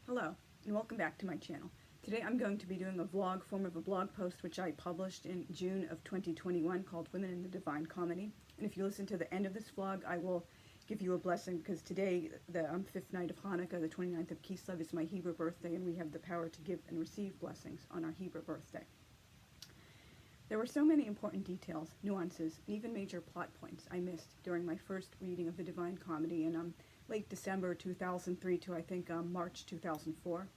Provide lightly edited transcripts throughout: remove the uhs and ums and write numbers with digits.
Hello, and welcome back to my channel. Today I'm going to be doing a vlog form of a blog post which I published in June of 2021 called Women in the Divine Comedy. And if you listen to the end of this vlog, I will give you a blessing because today, the fifth night of Hanukkah, the 29th of Kislev, is my Hebrew birthday, and we have the power to give and receive blessings on our Hebrew birthday. There were so many important details, nuances, and even major plot points I missed during my first reading of the Divine Comedy in late December 2003 to I think March 2004,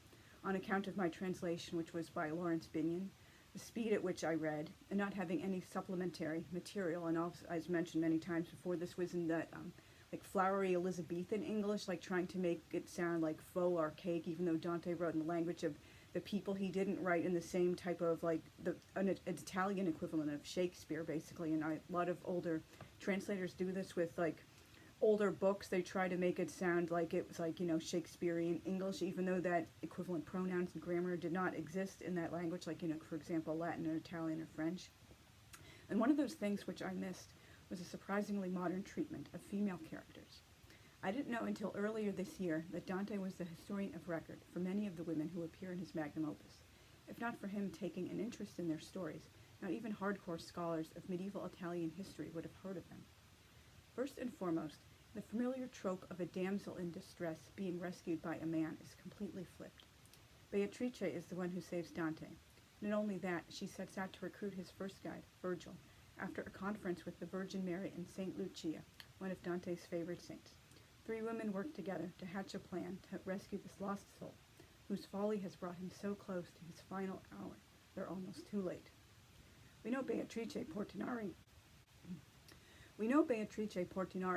on account of my translation, which was by Lawrence Binion, the speed at which I read, and not having any supplementary material. And also, as mentioned many times before, this was in that like flowery Elizabethan English, like trying to make it sound like faux archaic, even though Dante wrote in the language of the people. He didn't write in the same type of like an Italian equivalent of Shakespeare, basically. And a lot of older translators do this with like older books. They try to make it sound like it was like, Shakespearean English, even though that equivalent pronouns and grammar did not exist in that language, like, for example, Latin or Italian or French. And one of those things which I missed was a surprisingly modern treatment of female characters. I didn't know until earlier this year that Dante was the historian of record for many of the women who appear in his magnum opus. If not for him taking an interest in their stories, not even hardcore scholars of medieval Italian history would have heard of them. First and foremost, the familiar trope of a damsel in distress being rescued by a man is completely flipped. Beatrice is the one who saves Dante. Not only that, she sets out to recruit his first guide, Virgil, after a conference with the Virgin Mary and Saint Lucia, one of Dante's favorite saints. Three women work together to hatch a plan to rescue this lost soul, whose folly has brought him so close to his final hour. They're almost too late. We know Beatrice Portinari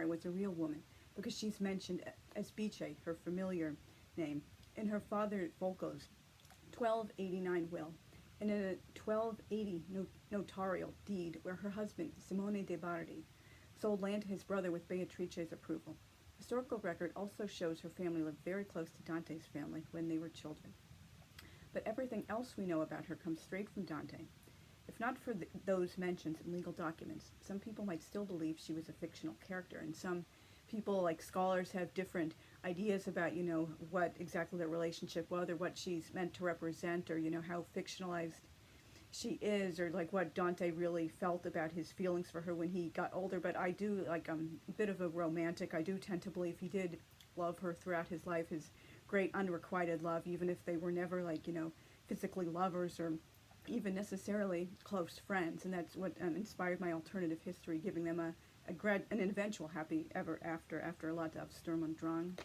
was a real woman because she's mentioned as Bice, her familiar name, in her father Folco's 1289 will, and in a 1280 notarial deed where her husband, Simone de' Bardi, sold land to his brother with Beatrice's approval. Historical record also shows her family lived very close to Dante's family when they were children. But everything else we know about her comes straight from Dante. If not for those mentions in legal documents, some people might still believe she was a fictional character, and some people, like scholars, have different ideas about, what exactly their relationship was, or what she's meant to represent, or, how fictionalized she is, or like what Dante really felt about his feelings for her when he got older. But I do, like, a bit of a romantic. I do tend to believe he did love her throughout his life, his great unrequited love, even if they were never, like, physically lovers or even necessarily close friends. And that's what inspired my alternative history, giving them an eventual happy ever after a lot of Sturm und Drang.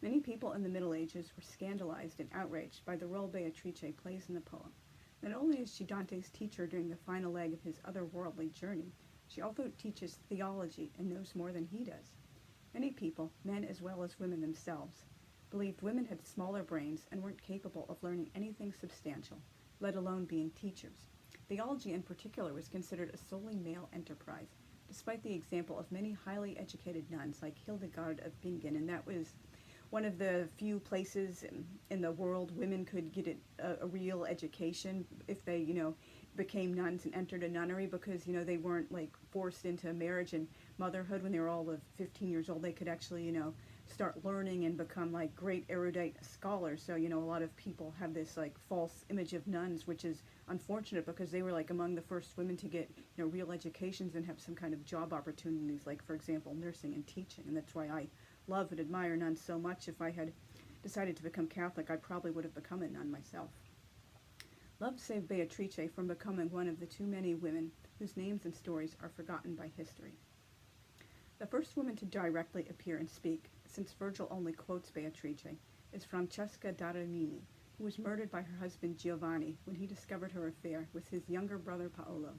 Many people in the Middle Ages were scandalized and outraged by the role Beatrice plays in the poem. Not only is she Dante's teacher during the final leg of his otherworldly journey, she also teaches theology and knows more than he does. Many people, men as well as women themselves, believed women had smaller brains and weren't capable of learning anything substantial, let alone being teachers. Theology in particular was considered a solely male enterprise, despite the example of many highly educated nuns like Hildegard of Bingen, and that was one of the few places in the world women could get a real education if they, became nuns and entered a nunnery, because, they weren't like forced into marriage and motherhood when they were all of 15 years old. They could actually, start learning and become like great erudite scholars. So, a lot of people have this like false image of nuns, which is unfortunate because they were like among the first women to get, real educations and have some kind of job opportunities, like, for example, nursing and teaching. And that's why I love and admire nuns so much. If I had decided to become Catholic, I probably would have become a nun myself. Love saved Beatrice from becoming one of the too many women whose names and stories are forgotten by history. The first woman to directly appear and speak, since Virgil only quotes Beatrice, is Francesca da Rimini, who was murdered by her husband Giovanni when he discovered her affair with his younger brother Paolo.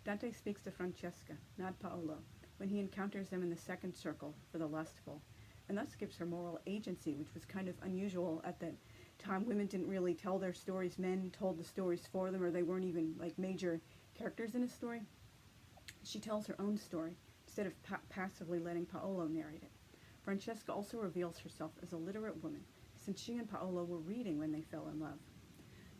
Dante speaks to Francesca, not Paolo, when he encounters them in the second circle for the lustful, and thus gives her moral agency, which was kind of unusual at that time. Women didn't really tell their stories. Men told the stories for them, or they weren't even like major characters in a story. She tells her own story instead of passively letting Paolo narrate it. Francesca also reveals herself as a literate woman, since she and Paolo were reading when they fell in love.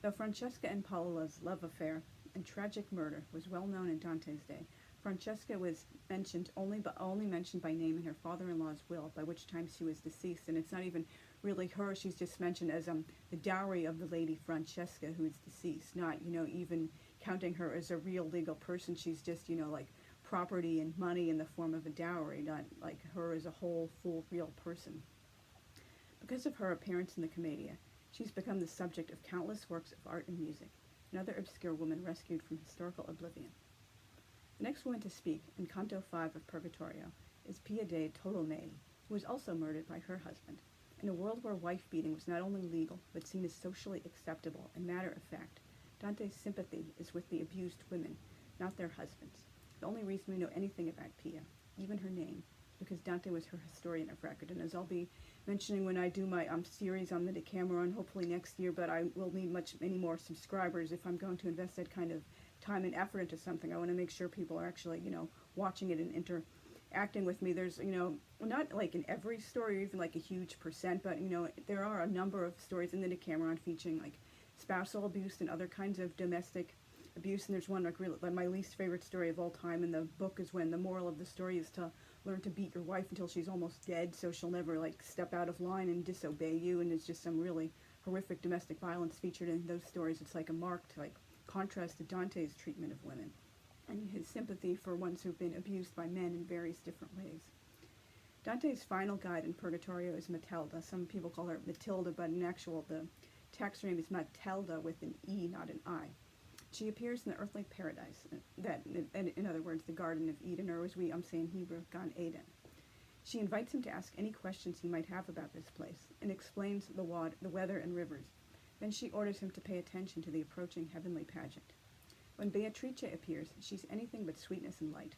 Though Francesca and Paolo's love affair and tragic murder was well known in Dante's day, Francesca was mentioned only mentioned by name in her father-in-law's will, by which time she was deceased, and it's not even really her. She's just mentioned as the dowry of the lady Francesca, who is deceased, not even counting her as a real legal person. She's just like property and money in the form of a dowry, not like her as a whole, full, real person. Because of her appearance in the Commedia, she's become the subject of countless works of art and music, another obscure woman rescued from historical oblivion. The next woman to speak, in Canto 5 of Purgatorio, is Pia De Todome, who was also murdered by her husband. In a world where wife-beating was not only legal, but seen as socially acceptable and matter-of-fact, Dante's sympathy is with the abused women, not their husbands. The only reason we know anything about Pia, even her name, is because Dante was her historian of record, and as I'll be mentioning when I do my series on the Decameron, hopefully next year, but I will need many more subscribers if I'm going to invest that kind of time and effort into something. I want to make sure people are actually, watching it and interacting with me. There's, not like in every story or even like a huge percent, but, there are a number of stories in the Decameron featuring like spousal abuse and other kinds of domestic abuse. And there's one like my least favorite story of all time in the book is when the moral of the story is to learn to beat your wife until she's almost dead, so she'll never like step out of line and disobey you. And it's just some really horrific domestic violence featured in those stories. It's like a marked contrast to Dante's treatment of women and his sympathy for ones who've been abused by men in various different ways. Dante's final guide in Purgatorio is Matelda. Some people call her Matilda, but in actual the text name is Matelda with an E, not an I. She appears in the earthly paradise, that, in other words, the Garden of Eden, or as I'm saying in Hebrew, Gan Eden. She invites him to ask any questions he might have about this place, and explains the weather and rivers. Then she orders him to pay attention to the approaching heavenly pageant. When Beatrice appears, she's anything but sweetness and light.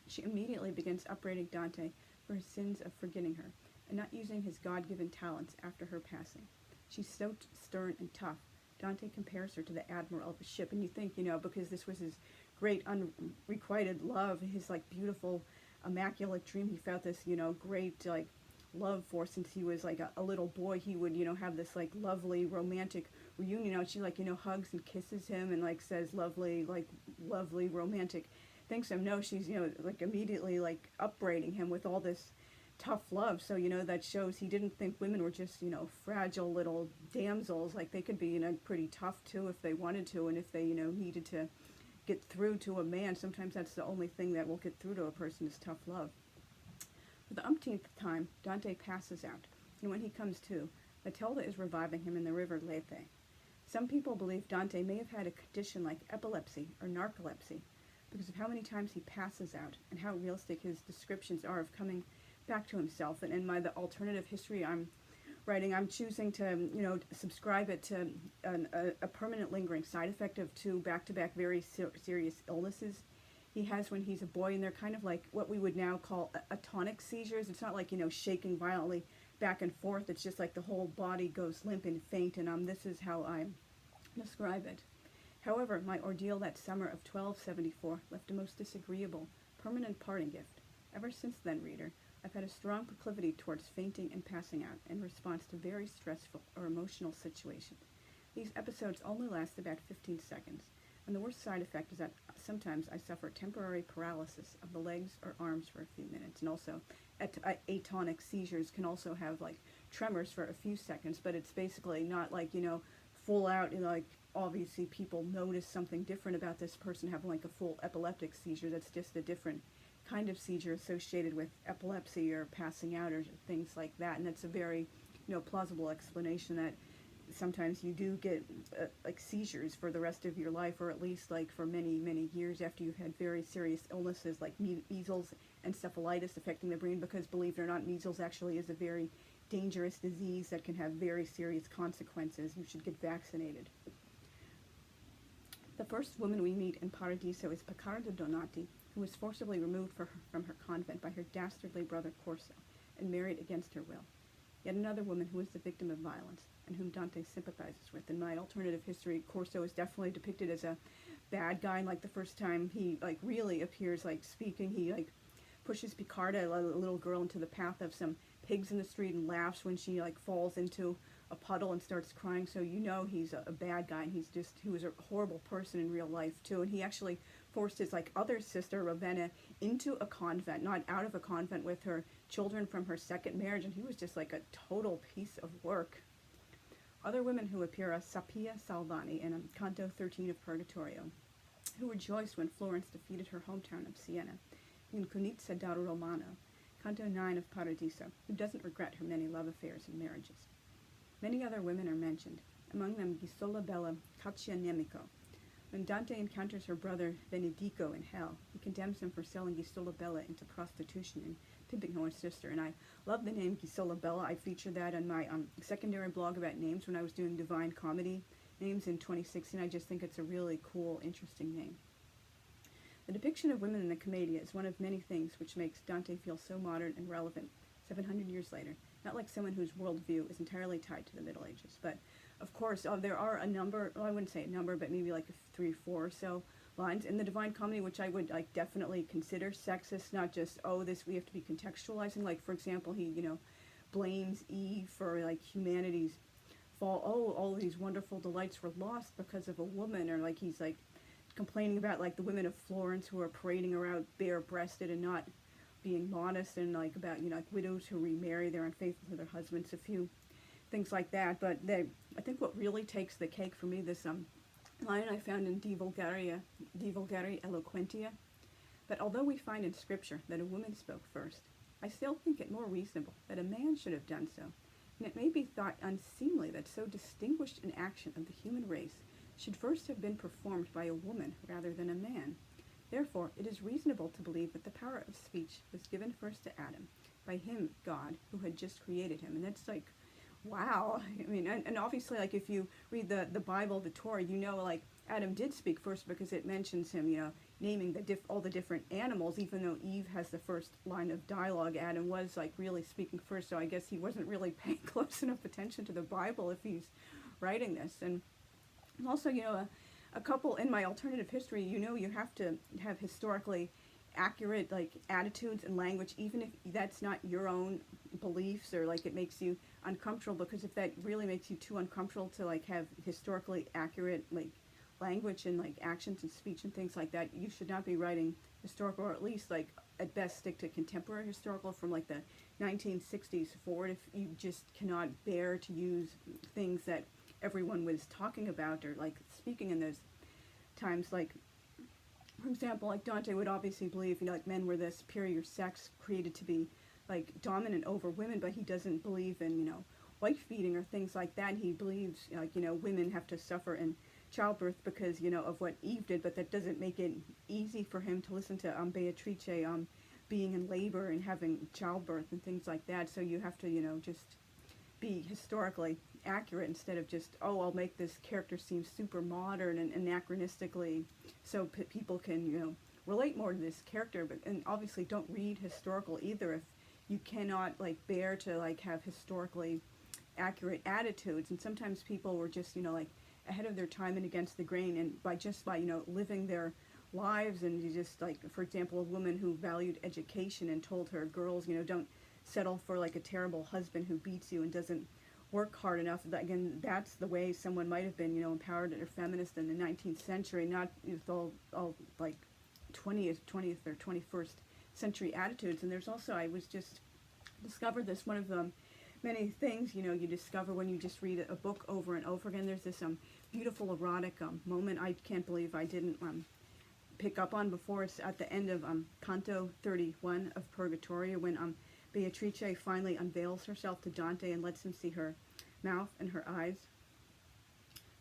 She immediately begins upbraiding Dante for his sins of forgetting her, and not using his God-given talents after her passing. She's so stern and tough, Dante compares her to the admiral of a ship, and you think, because this was his great unrequited love, his beautiful, immaculate dream, he felt this, great, love for since he was a little boy. He would, have this lovely romantic reunion. She hugs and kisses him and says lovely romantic things to him. No, she's, immediately upbraiding him with all this tough love. So, that shows he didn't think women were just, fragile little damsels. They could be, pretty tough too if they wanted to, and if they, needed to get through to a man. Sometimes that's the only thing that will get through to a person is tough love. For the umpteenth time, Dante passes out, and when he comes to, Matilda is reviving him in the river Lethe. Some people believe Dante may have had a condition like epilepsy or narcolepsy because of how many times he passes out and how realistic his descriptions are of coming back to himself. And in the alternative history I'm writing, I'm choosing to, subscribe it to a permanent lingering side effect of two back-to-back very serious illnesses he has when he's a boy, and they're kind of like what we would now call atonic seizures. It's not shaking violently back and forth. It's just the whole body goes limp and faint, and this is how I describe it. However, my ordeal that summer of 1274 left a most disagreeable, permanent parting gift. Ever since then, reader, I've had a strong proclivity towards fainting and passing out in response to very stressful or emotional situations. These episodes only last about 15 seconds, and the worst side effect is that sometimes I suffer temporary paralysis of the legs or arms for a few minutes, and also atonic seizures can also have tremors for a few seconds, but it's basically not full out, obviously people notice something different about this person having a full epileptic seizure. That's just a different kind of seizure associated with epilepsy or passing out or things like that, and that's a very plausible explanation that sometimes you do get seizures for the rest of your life, or at least for many years after you've had very serious illnesses like measles and encephalitis affecting the brain, because believe it or not, measles actually is a very dangerous disease that can have very serious consequences. You should get vaccinated. The first woman we meet in Paradiso is Piccardo Donati, who was forcibly removed from her convent by her dastardly brother Corso and married against her will. Yet another woman who is the victim of violence and whom Dante sympathizes with. In my alternative history, Corso is definitely depicted as a bad guy. The first time he really appears speaking, he pushes Piccardo, a little girl, into the path of some pigs in the street and laughs when she falls into a puddle and starts crying. So he's a bad guy, and he was a horrible person in real life too. And he actually forced his like other sister Ravenna into a convent, not out of a convent, with her children from her second marriage, and he was just like a total piece of work. Other women who appear are Sapia Salvani in Canto 13 of Purgatorio, who rejoiced when Florence defeated her hometown of Siena, in Cunizia da Romano, Canto 9 of Paradiso, who doesn't regret her many love affairs and marriages. Many other women are mentioned, among them Gisola Bella Caccia Nemeco. When Dante encounters her brother Benedico in hell, he condemns him for selling Gisola Bella into prostitution and pimping her sister. And I love the name Gisola Bella. I featured that on my secondary blog about names when I was doing Divine Comedy names in 2016. I just think it's a really cool, interesting name. The depiction of women in the Commedia is one of many things which makes Dante feel so modern and relevant 700 years later, not like someone whose worldview is entirely tied to the Middle Ages. But, of course, there are a number, well, I wouldn't say a number, but maybe like 3 or 4 or so lines in the Divine Comedy which I would like definitely consider sexist, not just, this we have to be contextualizing. Like, for example, he, blames Eve for, like, humanity's fall. All these wonderful delights were lost because of a woman, or, like, he's, like, complaining about, like, the women of Florence who are parading around bare-breasted and not being modest, and, like, about, like, widows who remarry, they're unfaithful to their husbands, a few things like that. But I think what really takes the cake for me, this line I found in De Vulgari Eloquentia, that although we find in Scripture that a woman spoke first, I still think it more reasonable that a man should have done so, and it may be thought unseemly that so distinguished an action of the human race should first have been performed by a woman rather than a man. Therefore, it is reasonable to believe that the power of speech was given first to Adam, by him, God, who had just created him. And that's like, wow. I mean, and obviously, like, if you read the Bible, the Torah, like, Adam did speak first because it mentions him, naming all the different animals, even though Eve has the first line of dialogue. Adam was, like, really speaking first, so I guess he wasn't really paying close enough attention to the Bible if he's writing this. And also, a couple in my alternative history, you have to have historically accurate, like, attitudes and language, even if that's not your own beliefs, or, like, it makes you uncomfortable, because if that really makes you too uncomfortable to, like, have historically accurate, like, language and, like, actions and speech and things like that, you should not be writing historical, or at least, like, at best stick to contemporary historical from, like, the 1960s forward, if you just cannot bear to use things that everyone was talking about or, like, speaking in those times. Like, for example, like, Dante would obviously believe, like, men were the superior sex created to be, like, dominant over women, but he doesn't believe in, wife beating or things like that. He believes, like, women have to suffer in childbirth because, of what Eve did, but that doesn't make it easy for him to listen to Beatrice being in labor and having childbirth and things like that. So you have to, just be historically accurate instead of just, I'll make this character seem super modern and anachronistically so people can, relate more to this character. But, and obviously don't read historical either if you cannot, like, bear to, like, have historically accurate attitudes. And sometimes people were just, like, ahead of their time and against the grain, and by living their lives. And you just, like, for example, a woman who valued education and told her girls, don't settle for, like, a terrible husband who beats you and doesn't work hard enough. Again, that's the way someone might have been, empowered or feminist in the 19th century, not with all like 20th or 21st century attitudes. And there's also, I was just discovered this, one of the many things, you discover when you just read a book over and over again. There's this beautiful erotic moment I can't believe I didn't pick up on before. It's at the end of Canto 31 of Purgatorio, when Beatrice finally unveils herself to Dante and lets him see her mouth and her eyes.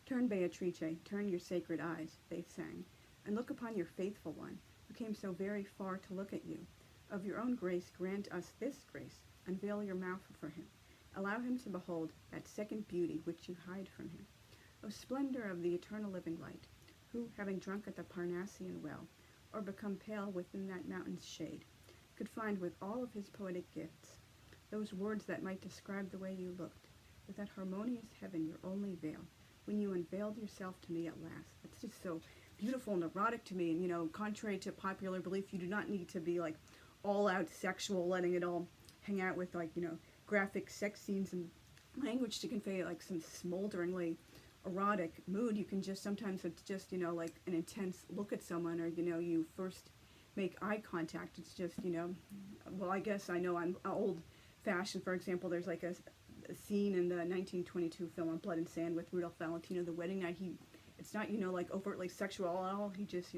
"Turn, Beatrice, turn your sacred eyes," they sang, "and look upon your faithful one, who came so very far to look at you. Of your own grace grant us this grace, unveil your mouth for him. Allow him to behold that second beauty which you hide from him. O splendor of the eternal living light, who, having drunk at the Parnassian well, or become pale within that mountain's shade, could find with all of his poetic gifts those words that might describe the way you looked, with that harmonious heaven your only veil, when you unveiled yourself to me at last." It's just so beautiful and erotic to me. And, contrary to popular belief, you do not need to be, like, all out sexual, letting it all hang out with, like, graphic sex scenes and language to convey, like, some smolderingly erotic mood, you can just, sometimes it's just, like an intense look at someone, or, you first make eye contact. It's just, well, I guess I know I'm old fashioned. For example, there's like a scene in the 1922 film on Blood and Sand with Rudolph Valentino, the wedding night. It's not, like overtly sexual at all. He just,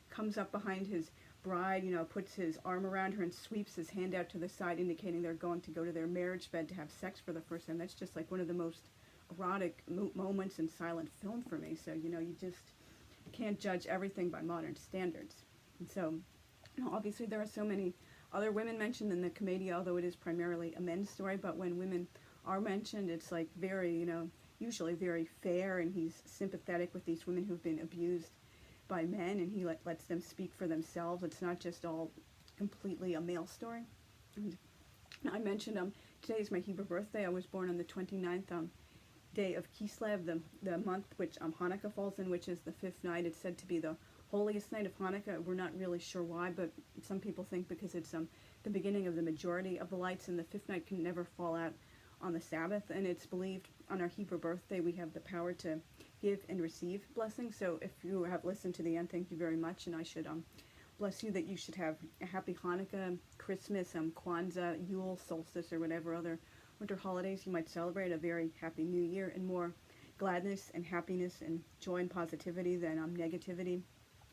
comes up behind his bride, puts his arm around her and sweeps his hand out to the side, indicating they're going to go to their marriage bed to have sex for the first time. That's just like one of the most erotic moments in silent film for me. So, you just can't judge everything by modern standards. And so, obviously there are so many other women mentioned in the commedia, although it is primarily a men's story, but when women are mentioned, it's like very, usually very fair, and he's sympathetic with these women who've been abused by men, and he lets them speak for themselves. It's not just all completely a male story. And I mentioned today is my Hebrew birthday. I was born on the 29th day of Kislev, the month which Hanukkah falls in, which is the fifth night. It's said to be the holiest night of Hanukkah. We're not really sure why, but some people think because it's the beginning of the majority of the lights, and the fifth night can never fall out on the Sabbath, and it's believed on our Hebrew birthday we have the power to give and receive blessings. So if you have listened to the end, thank you very much, and I should bless you that you should have a happy Hanukkah, Christmas, Kwanzaa, Yule, solstice, or whatever other winter holidays you might celebrate. A very happy new year, and more gladness and happiness and joy and positivity than negativity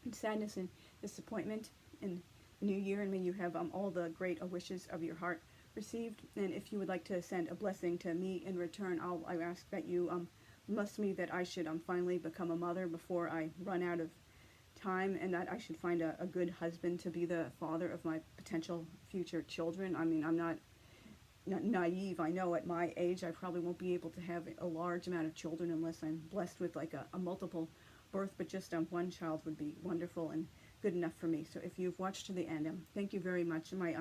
and sadness and disappointment in the new year. And may you have all the great wishes of your heart received. And if you would like to send a blessing to me in return, I ask that you bless me that I should finally become a mother before I run out of time, and that I should find a good husband to be the father of my potential future children. I mean, I'm not naive. I know at my age I probably won't be able to have a large amount of children unless I'm blessed with like a multiple birth, but just one child would be wonderful and good enough for me. So if you've watched to the end, thank you very much. My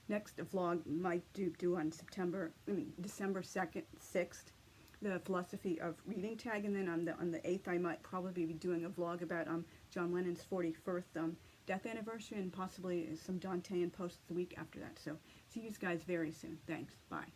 next vlog might do on December 2nd, 6th, the philosophy of reading tag, and then on the 8th I might probably be doing a vlog about John Lennon's 41st death anniversary, and possibly some Dante and posts the week after that. So see you guys very soon. Thanks. Bye.